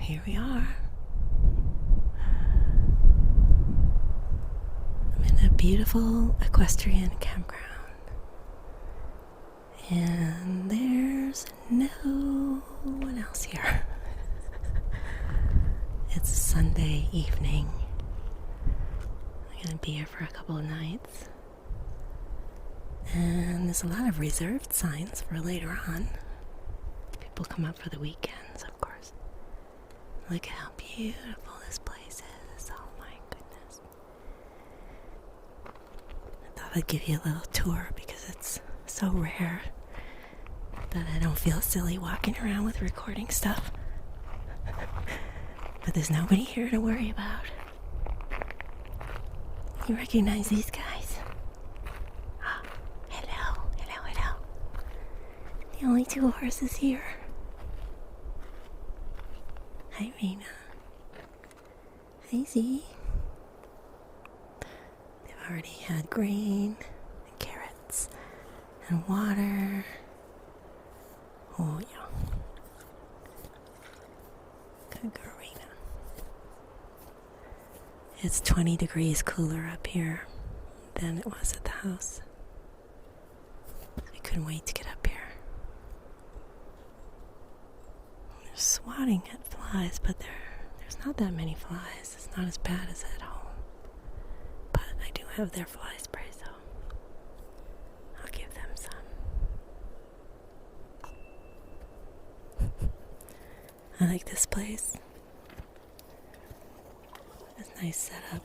here we are. I'm in a beautiful equestrian campground. And there's no one else here. It's a Sunday evening. I'm going to be here for a couple of nights. And there's a lot of reserved signs for later on. People come up for the weekends, of course. Look how beautiful this place is. Oh my goodness. I thought I'd give you a little tour because it's so rare that I don't feel silly walking around with recording stuff. But there's nobody here to worry about. You recognize these guys? Oh, hello. The only two horses here. Hi, Rena. Hi, Z. They've already had grain and carrots and water. Oh, yeah. Good girl, Rena. It's 20 degrees cooler up here than it was at the house. I couldn't wait to get up here. They're swatting at flies, but there's not that many flies. It's not as bad as at home. But I do have their fly spray, so I'll give them some. I like this place. It's a nice setup.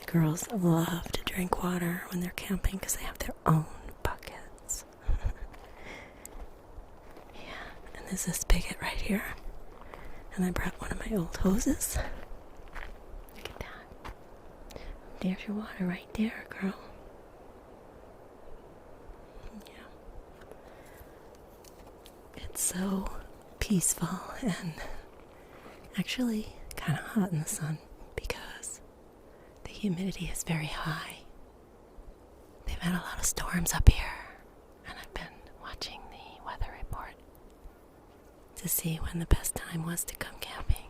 The girls love to drink water when they're camping because they have their own buckets. Yeah, and there's a spigot right here. And I brought one of my old hoses. Look at that. There's your water right there, girl. Yeah. It's so peaceful and actually kind of hot in the sun because the humidity is very high. They've had a lot of storms up here, and I've been watching the weather report to see when the best time was to come camping.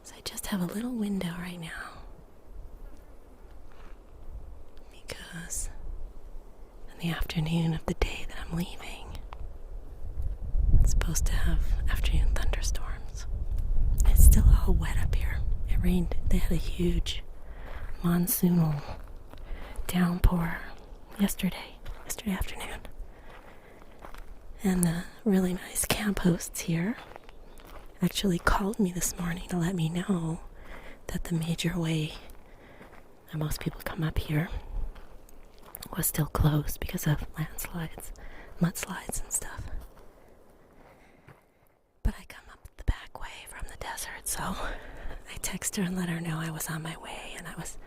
So I just have a little window right now because in the afternoon of the day that I'm leaving, it's supposed to have afternoon thunderstorms. It's still all wet up here. It rained. They had a huge monsoonal downpour yesterday afternoon. And the really nice camp hosts here actually called me this morning to let me know that the major way that most people come up here was still closed because of landslides, mudslides and stuff. But I come up the back way from the desert, so I text her and let her know I was on my way, and I was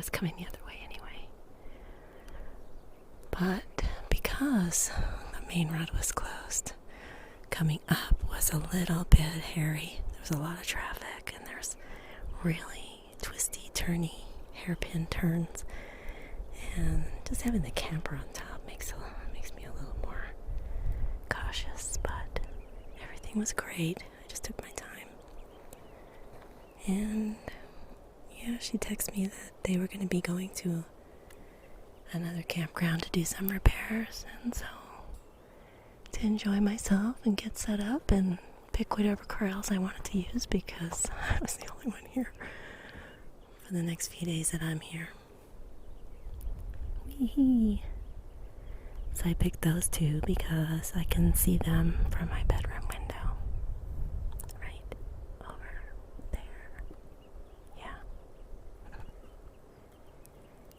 coming the other way anyway. But because the main road was closed, coming up was a little bit hairy. There was a lot of traffic, and there's really twisty, turny, hairpin turns, and just having the camper on top makes me a little more cautious, but everything was great. I just took my time. And yeah, she texted me that they were going to be going to another campground to do some repairs, and so to enjoy myself and get set up and pick whatever corrals I wanted to use because I was the only one here for the next few days that I'm here. Wee-hee. So I picked those two because I can see them from my bedroom window. Right over there. Yeah.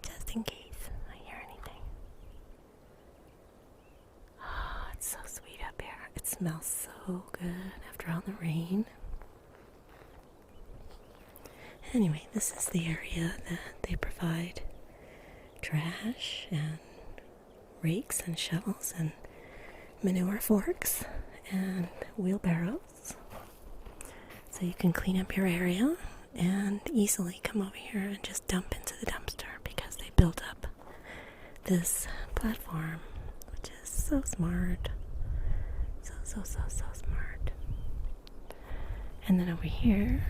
Just in case I hear anything. Oh, it's so sweet up here. It smells so good after all the rain. Anyway, this is the area that they provide trash and rakes and shovels and manure forks and wheelbarrows, so you can clean up your area and easily come over here and just dump into the dumpster because they built up this platform, which is so smart. So smart. And then over here,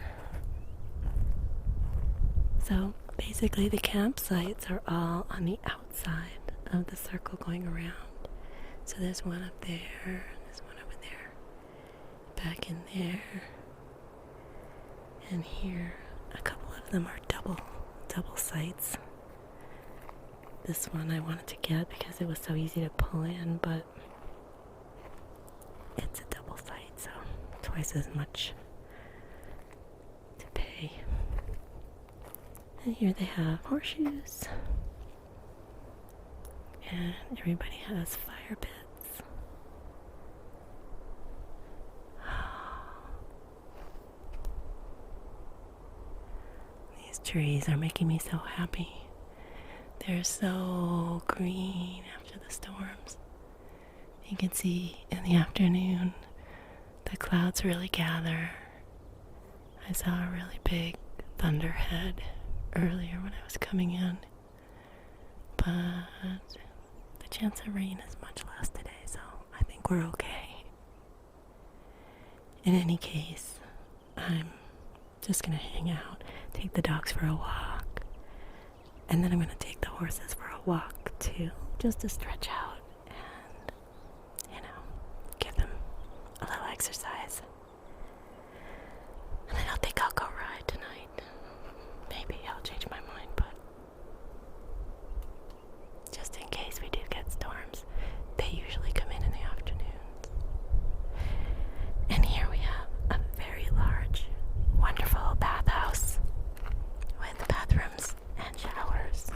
so basically the campsites are all on the outside of the circle going around. So there's one up there, there's one over there, back in there, and here. A couple of them are double sites. This one I wanted to get because it was so easy to pull in, but it's a double site, so twice as much to pay. And here they have horseshoes, and everybody has fire pits. These trees are making me so happy. They're so green after the storms. You can see in the afternoon the clouds really gather. I saw a really big thunderhead earlier when I was coming in, but the chance of rain is much less today, so I think we're okay. In any case, I'm just gonna hang out, take the dogs for a walk, and then I'm gonna take the horses for a walk too, just to stretch out and, give them a little exercise. And I don't think I'll go ride tonight. Maybe I'll change my mind, but just in case we do get storms, they usually come in the afternoons. And here we have a very large, wonderful bathhouse with bathrooms and showers.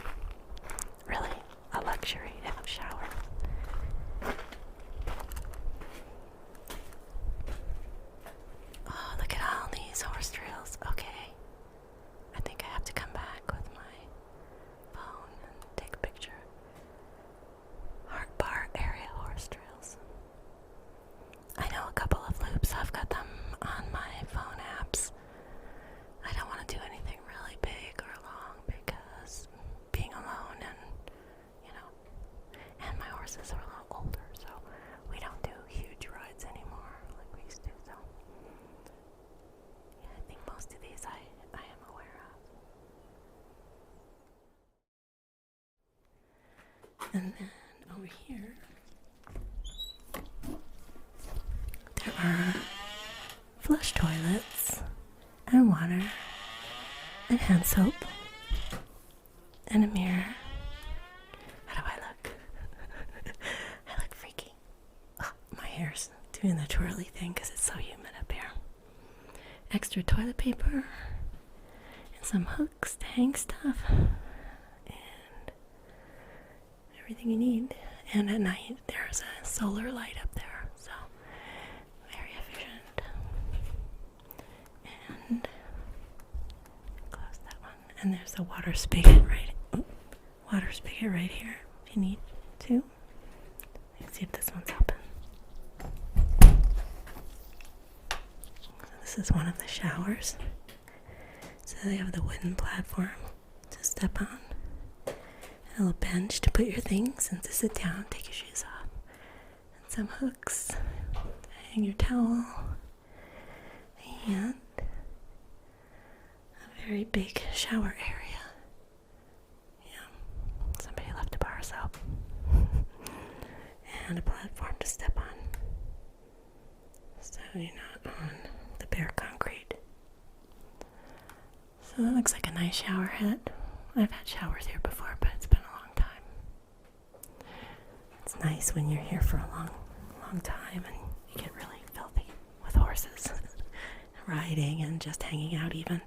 Really a luxury to have showers. Oh, look at all these horse trails. Okay. I think I have to come back with my phone and take a picture. Hart Bar area horse trails. I know a couple of loops. I've got them on my phone apps. I don't want to do anything really big or long because being alone and, and my horses are a little older, so we don't do huge rides anymore like we used to, so yeah, I think most of these I am aware of. And then over here, there are flush toilets and water and hand soap and a mirror. How do I look? I look freaky. Oh, my hair's doing the twirly thing because it's so humid up here. Extra toilet paper and some hooks to hang stuff and everything you need. And at night there's a solar light up there, so very efficient. And close that one. And there's a water spigot right here if you need to. Let's see if this one's open. So this is one of the showers. So they have the wooden platform to step on, a little bench to put your things and to sit down, take your shoes off, and some hooks to hang your towel, and a very big shower area. Somebody left a bar soap and a platform to step on, so you're not on the bare concrete. So that looks like a nice shower head. I've had showers here before, but it's been a long time. It's nice when you're here for a long time and you get really filthy with horses, riding and just hanging out even.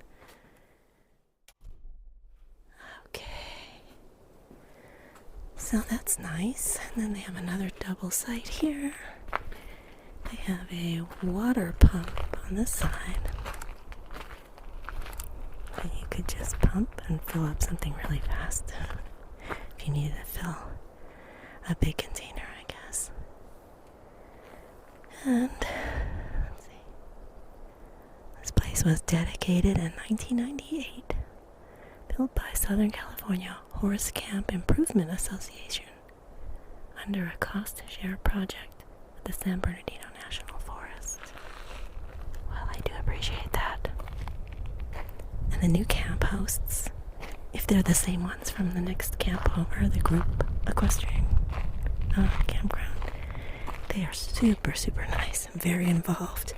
So that's nice. And then they have another double site here. They have a water pump on this side. And you could just pump and fill up something really fast if you needed to fill a big container, I guess. And let's see. This place was dedicated in 1998. Built by Southern California Horse Camp Improvement Association under a cost-share project with the San Bernardino National Forest. Well, I do appreciate that. the new camp hosts, if they're the same ones from the next camp over, the group equestrian campground, they are super, super nice and very involved,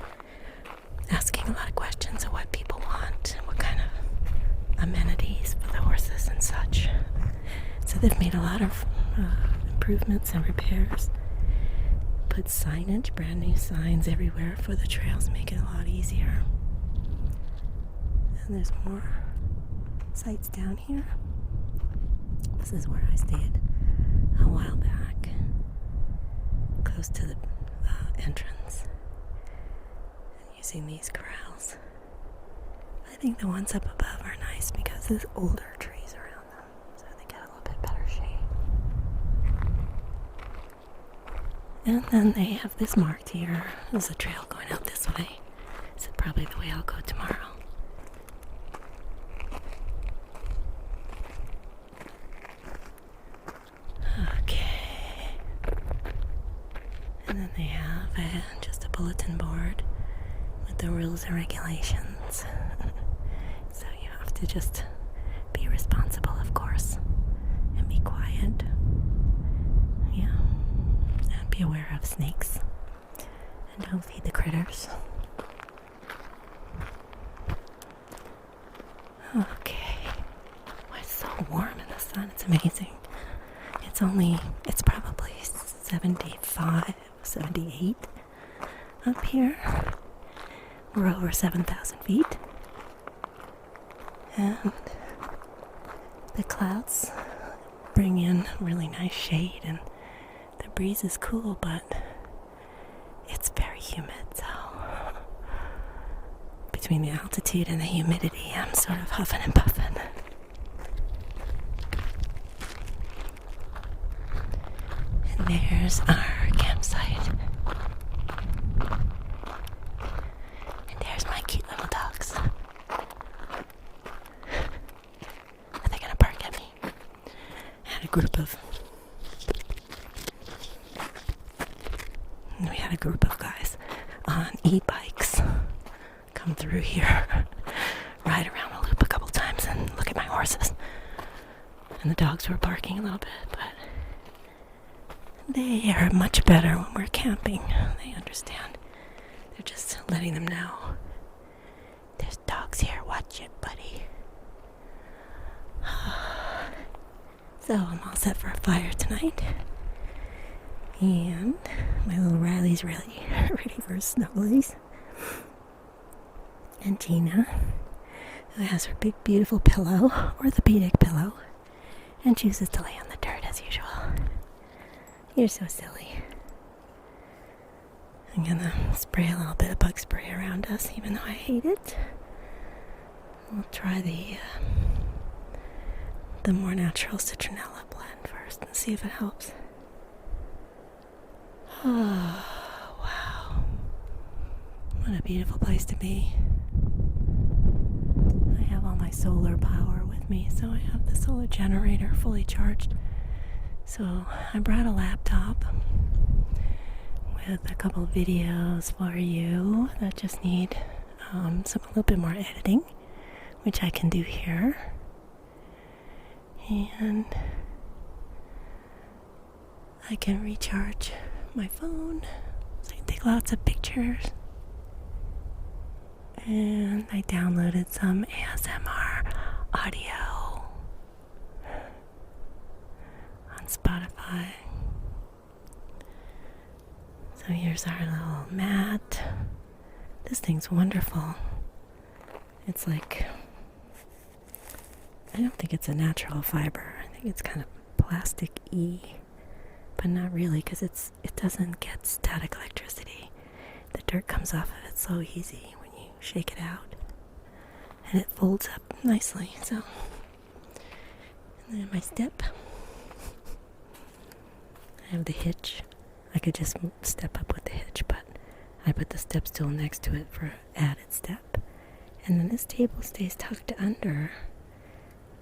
asking a lot of questions of what people want and what kind of amenities for the horses and such. So they've made a lot of improvements and repairs. Put signage, brand new signs everywhere for the trails, make it a lot easier. And there's more sites down here. This is where I stayed a while back, close to the entrance, and using these corrals. I think the ones up above are nice because there's older trees around them, so they get a little bit better shade. And then they have this marked here. There's a trail going out this way. This is probably the way I'll go tomorrow. Okay. And then they have just a bulletin board with the rules and regulations. So you have to just be responsible, of course, and be quiet. Yeah. And be aware of snakes. And don't feed the critters. Okay. Oh, it's so warm in the sun. It's amazing. It's probably 75, 78 up here. We're over 7,000 feet. And the clouds bring in really nice shade, and the breeze is cool, but it's very humid, so between the altitude and the humidity, I'm sort of huffing and puffing. And there's our campsite. And there's my cute little dogs. Are they gonna bark at me? We had a group of guys on e-bikes come through here, ride around the loop a couple times and look at my horses. And the dogs were barking a little bit, but they are much better when we're camping. They understand. They're just letting them know. There's dogs here. Watch it, buddy. So I'm all set for a fire tonight. And my little Riley's ready for snugglies. And Gina, who has her big beautiful pillow, orthopedic pillow, and chooses to lay on the dirt as usual. You're so silly. I'm gonna spray a little bit of bug spray around us, even though I hate it. We'll try the more natural citronella blend first and see if it helps. Oh, wow. What a beautiful place to be. I have all my solar power with me, so I have the solar generator fully charged. So I brought a laptop with a couple of videos for you that just need a little bit more editing, which I can do here. And I can recharge my phone, so I can take lots of pictures. And I downloaded some ASMR audio on Spotify. So here's our little mat. This thing's wonderful. It's like, I don't think it's a natural fiber. I think it's kind of plastic-y, but not really, because it doesn't get static electricity. The dirt comes off of it so easy when you shake it out, and it folds up nicely. So, and then my step. I have the hitch. I could just step up with the hitch, but I put the step stool next to it for added step. And then this table stays tucked under,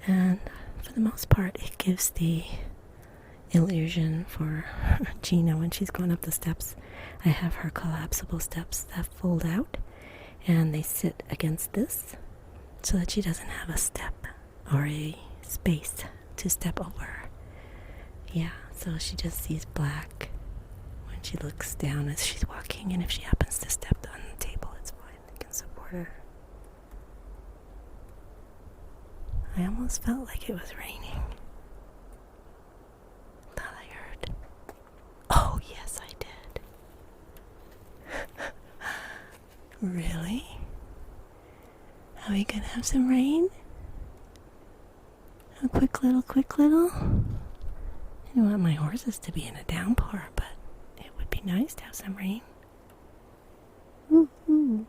and for the most part it gives the illusion for Gina when she's going up the steps. I have her collapsible steps that fold out, and they sit against this, so that she doesn't have a step or a space to step over. Yeah, so she just sees black when she looks down as she's walking, and if she happens to step on the table, it's fine. They can support her. I almost felt like it was raining. Thought I heard. Oh, yes, I did. Really? Are we gonna have some rain? A quick little? I don't want my horses to be in a downpour, but it would be nice to have some rain. Ooh.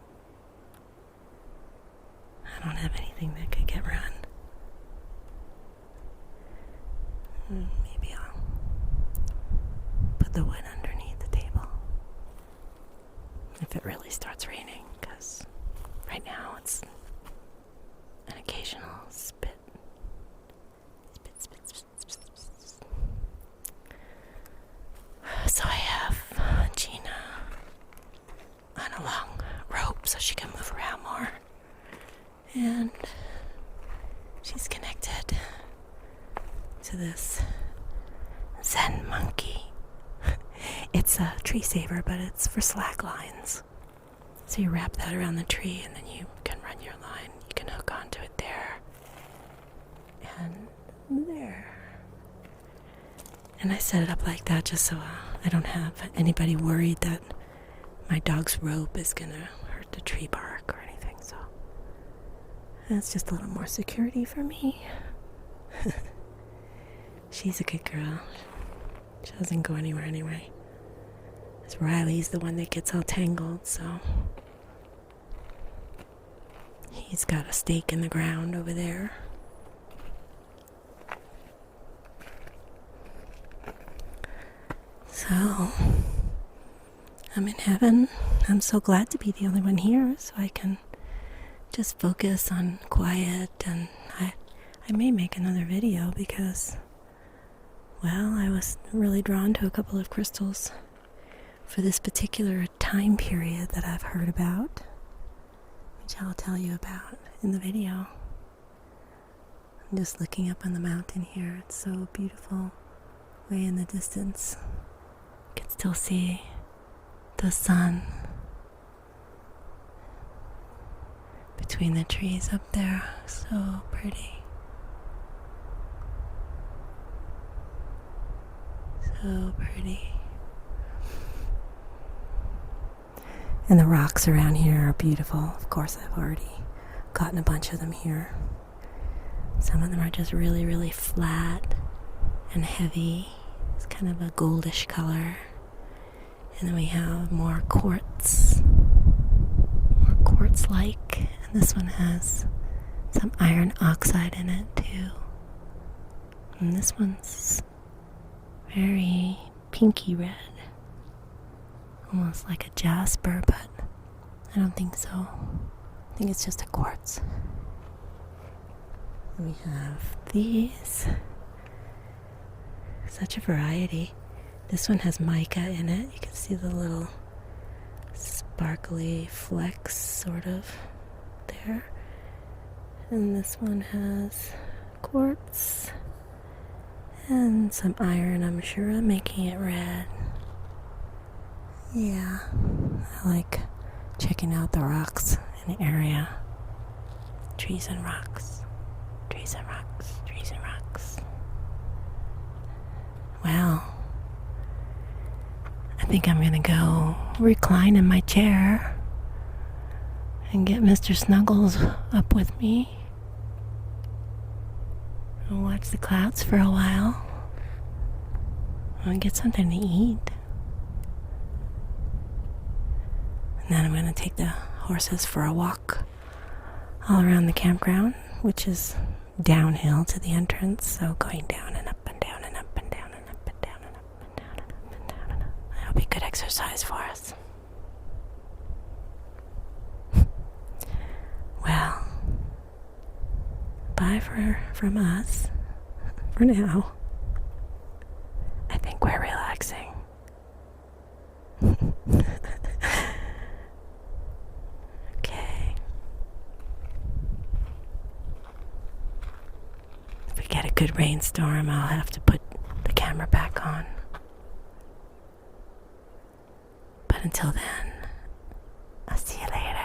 I don't have anything that could get run. Maybe I'll put the wood underneath the table if it really starts raining, because right now it's an occasional spit. So I have Gina on a long rope so she can move around more, and she's connected to this Zen monkey. It's a tree saver, but it's for slack lines. So you wrap that around the tree, and then you can run your line. You can hook onto it there and there. And I set it up like that just so I don't have anybody worried that my dog's rope is gonna hurt the tree bark or anything. So that's just a little more security for me. She's a good girl. She doesn't go anywhere anyway. As Riley's the one that gets all tangled, so he's got a stake in the ground over there. So I'm in heaven. I'm so glad to be the only one here, so I can just focus on quiet. And I may make another video because, well, I was really drawn to a couple of crystals for this particular time period that I've heard about, which I'll tell you about in the video. I'm just looking up on the mountain here. It's so beautiful, way in the distance. You can still see the sun between the trees up there. So pretty. So pretty. And the rocks around here are beautiful. Of course, I've already gotten a bunch of them here. Some of them are just really, really flat and heavy. It's kind of a goldish color. And then we have more quartz. More quartz-like. And this one has some iron oxide in it, too. And this one's very pinky red. Almost like a jasper, but I don't think so. I think it's just a quartz. And we have these. Such a variety. This one has mica in it. You can see the little sparkly flecks sort of there. And this one has quartz and some iron, I'm sure, making it red. Yeah, I like checking out the rocks in the area. Trees and rocks. Trees and rocks. Trees and rocks. Well, I think I'm gonna go recline in my chair and get Mr. Snuggles up with me. I'll watch the clouds for a while. I'll get something to eat. And then I'm gonna take the horses for a walk all around the campground, which is downhill to the entrance, so going down and up and down and up and down and up and down and up and down and up and down and up. That'll be good exercise for us. Well, bye from us for now. I think we're relaxing. Okay. good rainstorm, I'll have to put the camera back on. But until then, I'll see you later.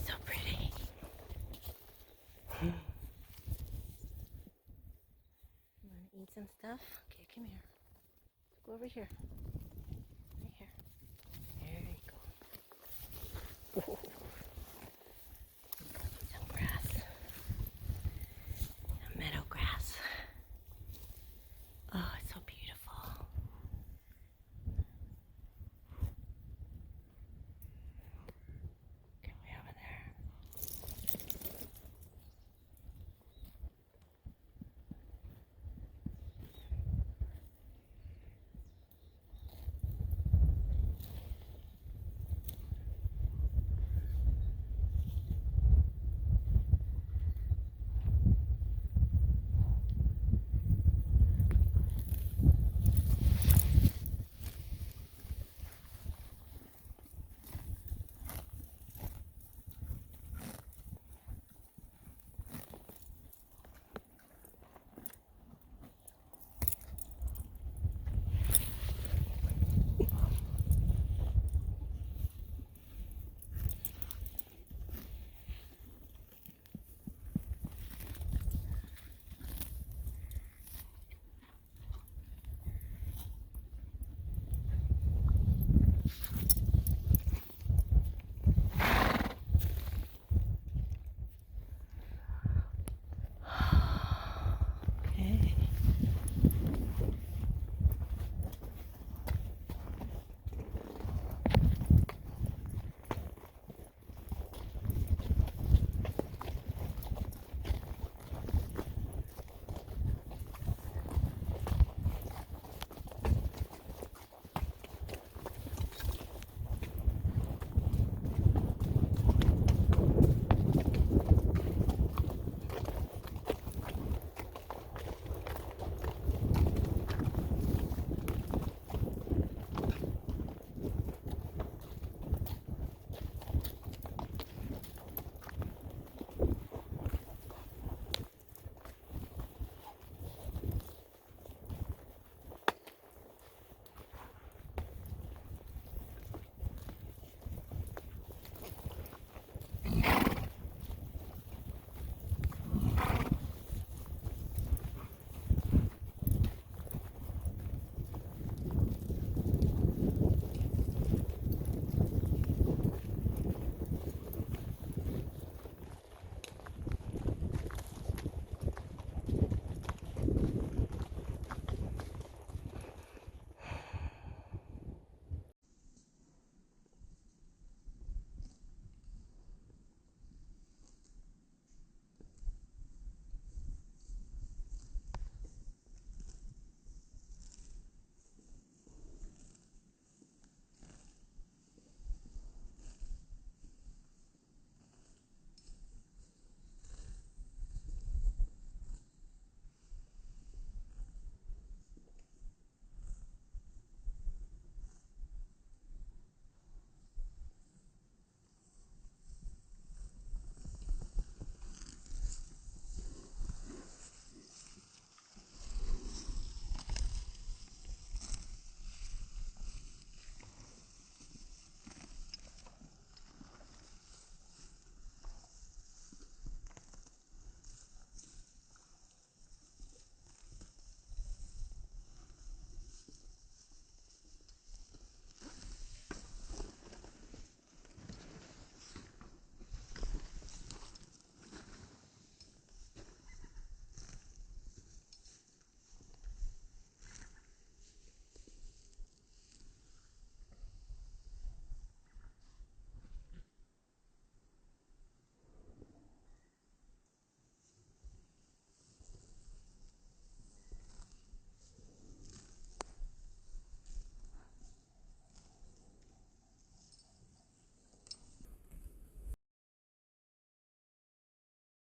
So pretty. You want to eat some stuff? Okay, come here. Go over here. Right here. There you go.